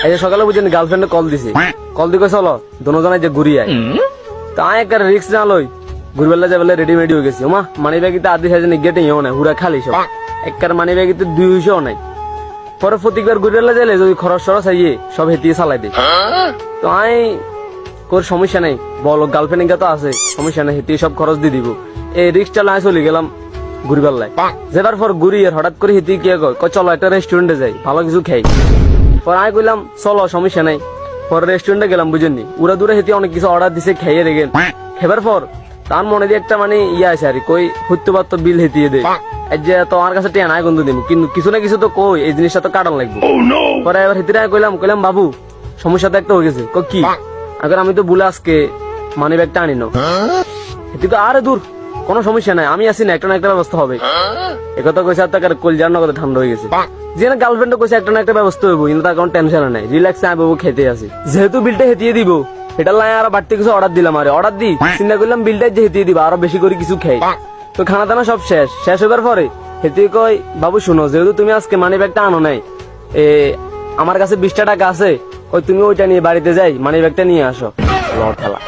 এই যে সকালে বুঝেন গার্লফ্রেন্ডে কল দিছে, কল দিকে চলো দুজনে যে ঘুরি আয়। তাই একটা রিক্স না লই ঘুরবেলা যাবে রেডিমেডি হয়ে গেছে। ওমা মানি ব্যাগিতে আদি সাইজে গেটে ইও নাই, পুরা খালি সব। একবার মানি ব্যাগিতে 200 নাই। পরে প্রত্যেকবার ঘুরবেলা যাইলে যদি খরচ সরচ আইয়ে সব হেতিয়ে চালাই দেয়। তো আই কোর সমস্যা নাই, বলো গার্লফ্রেন্ড তো আছে, সমস্যা নাই, হেতিয়ে সব খরচ দিয়ে দিব। এই রিক্স চালাই চলে গেলাম ঘুরবেলায়। যাবার পর ঘুরি আর হঠাৎ করে হেতিয়ে কি কয় চলো একটা রেস্টুরেন্টে যাই, ভালো কিছু খাই। পর আমি কইলাম চলো সমস্যা নাই। পরে রেস্টুরেন্টে গেলাম বুঝেননি, উড়া দূরে হেঁটে অনেক কিছু অর্ডার দিছে, খাইয়ে রেখে খেবার পর তার মনে দিয়ে একটা মানে ইয়ে আছে আর কই হইতে পারতো বিল হেতিয়ে দেয় যে তোমার কাছে টিয়া নাই বন্ধু দিন, কিন্তু কিছু না কিছু তো কই এই জিনিসটা তো কাটান লাগবে। পরে এবার হেতিরে কইলাম বাবু সমস্যা তো একটা হয়ে গেছে। কি? এখন আমি তো ভুলে আজকে মানি ব্যাগটা আনি না। হেতি তো আরে দূর কোনো সমস্যা নাই, আমি আসি না, একটা না একটা ব্যবস্থা হবে। একথা কইছে আর তার কলজার নগদে ঠান্ডা হয়ে গেছে। যে না গার্লফ্রেন্ড কইছে একটা না একটা ব্যবস্থা হইব, কিন্তু তার কোনো টেনশন নাই, রিল্যাক্সে আমি বাবু খেতে আসি। যেহেতু বিলটা হেতিয়ে দিব এটা লাই আর বাড়তি কিছু অর্ডার দিলাম, আরে অর্ডার দিই চিন্তা করলাম বিলটা যে হেতিয়ে দিব আরো বেশি করে কিছু খাই। তো খানা দানা সব শেষ হবার পরে হেতিয়ে কই বাবু শুনো, যেহেতু তুমি আজকে মানি ব্যাগটা আনো নাই, আমার কাছে 20 টাকা আছে, ওই তুমি ওইটা নিয়ে বাড়িতে যাই মানি ব্যাগটা নিয়ে আসো। লড় খেলা।